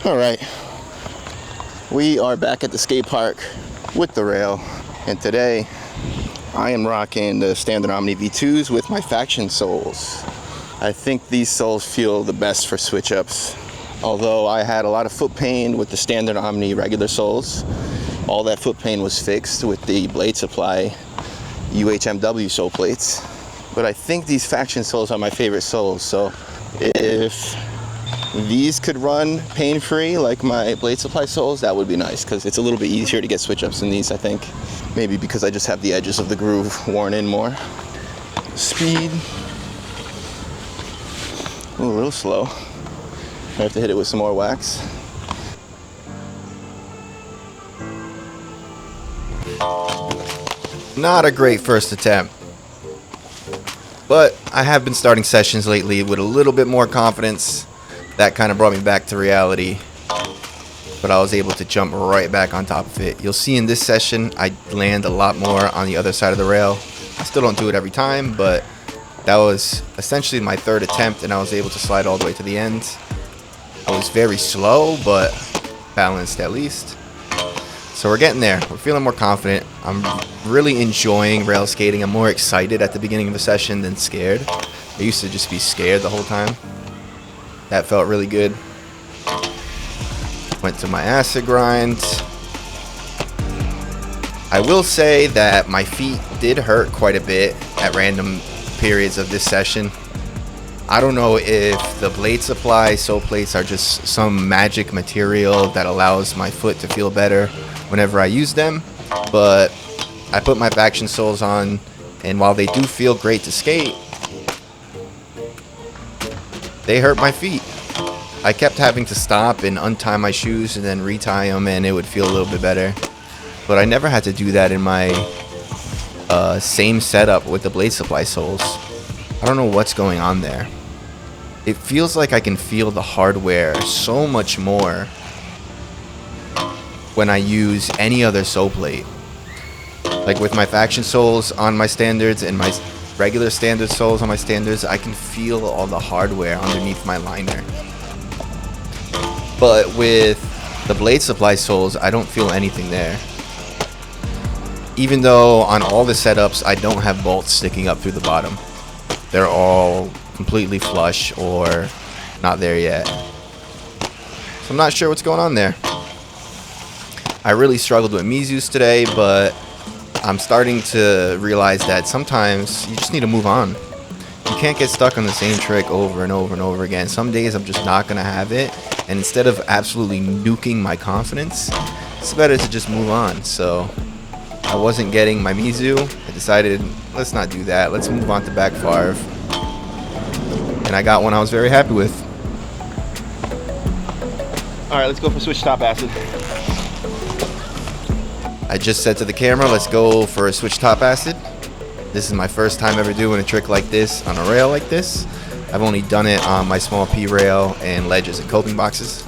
Alright, we are back at the skate park with the rail, and today I am rocking the standard Omni V2s with my faction soles. I think these soles feel the best for switch ups. Although I had a lot of foot pain with the standard Omni regular soles, all that foot pain was fixed with the Blade Supply UHMW sole plates. But I think these faction soles are my favorite soles, so if these could run pain-free like my Blade Supply soles, that would be nice, because it's a little bit easier to get switch-ups in these, I think. Maybe because I just have the edges of the groove worn in more. Speed. Ooh, a little slow. I have to hit it with some more wax. Not a great first attempt, but I have been starting sessions lately with a little bit more confidence. That kind of brought me back to reality, but I was able to jump right back on top of it. You'll see in this session I land a lot more on the other side of the rail. I still don't do it every time, but that was essentially my third attempt, and I was able to slide all the way to the end. I was very slow, but balanced at least. So we're getting there. We're feeling more confident. I'm really enjoying rail skating. I'm more excited at the beginning of a session than scared. I used to just be scared the whole time. That felt really good. Went to my acid grind. I will say that my feet did hurt quite a bit at random periods of this session. I don't know if the Blade Supply sole plates are just some magic material that allows my foot to feel better whenever I use them, but I put my faction soles on, and while they do feel great to skate, they hurt my feet. I kept having to stop and untie my shoes and then retie them, and it would feel a little bit better. But I never had to do that in my same setup with the Blade Supply soles. I don't know what's going on there. It feels like I can feel the hardware so much more when I use any other sole plate. Like with my faction soles on my standards and my regular standard soles on my standards, I can feel all the hardware underneath my liner. But with the Blade Supply soles, I don't feel anything there. Even though on all the setups, I don't have bolts sticking up through the bottom. They're all completely flush or not there yet. So I'm not sure what's going on there. I really struggled with Mizus today, but I'm starting to realize that sometimes you just need to move on. You can't get stuck on the same trick over and over and over again. Some days I'm just not going to have it, and instead of absolutely nuking my confidence, it's better to just move on. So I wasn't getting my Mizu. I decided, let's not do that. Let's move on to back Favre. And I got one I was very happy with. Alright, let's go for switch top acid. I just said to the camera, let's go for a switch top acid. This is my first time ever doing a trick like this on a rail like this. I've only done it on my small P rail and ledges and coping boxes.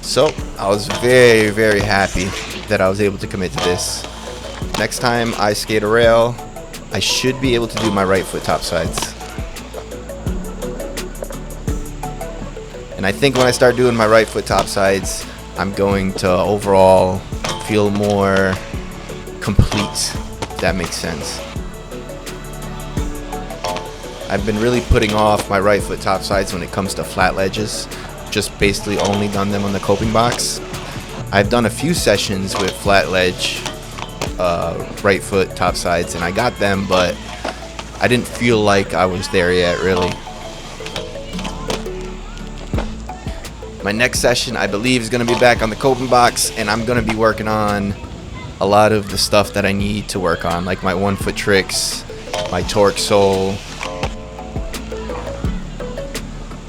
So I was very, very happy that I was able to commit to this. Next time I skate a rail, I should be able to do my right foot top sides. And I think when I start doing my right foot top sides, I'm going to overall feel more complete, if that makes sense. I've been really putting off my right foot top sides when it comes to flat ledges. Just basically only done them on the coping box. I've done a few sessions with flat ledge right foot top sides, and I got them, but I didn't feel like I was there yet, really. My next session, I believe, is going to be back on the coping box, and I'm going to be working on a lot of the stuff that I need to work on, like my 1 foot tricks, my torque sole,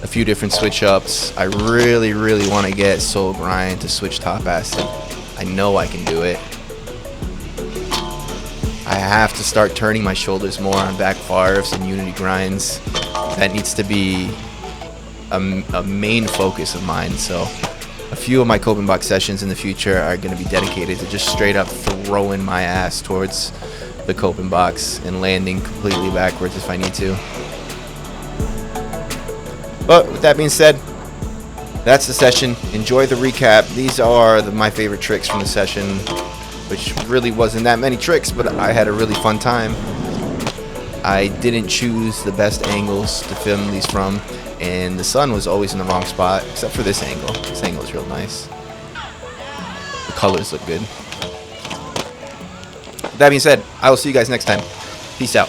a few different switch ups. I really, really want to get sole grind to switch top acid. I know I can do it. I have to start turning my shoulders more on back Favres and unity grinds. That needs to be a main focus of mine. So a few of my coping box sessions in the future are going to be dedicated to just straight up throwing my ass towards the coping box and landing completely backwards if I need to. But with that being said, that's the session. Enjoy the recap. These are my favorite tricks from the session, which really wasn't that many tricks, but I had a really fun time. I didn't choose the best angles to film these from, and the sun was always in the wrong spot, except for this angle. This angle is real nice. The colors look good. With that being said, I will see you guys next time. Peace out.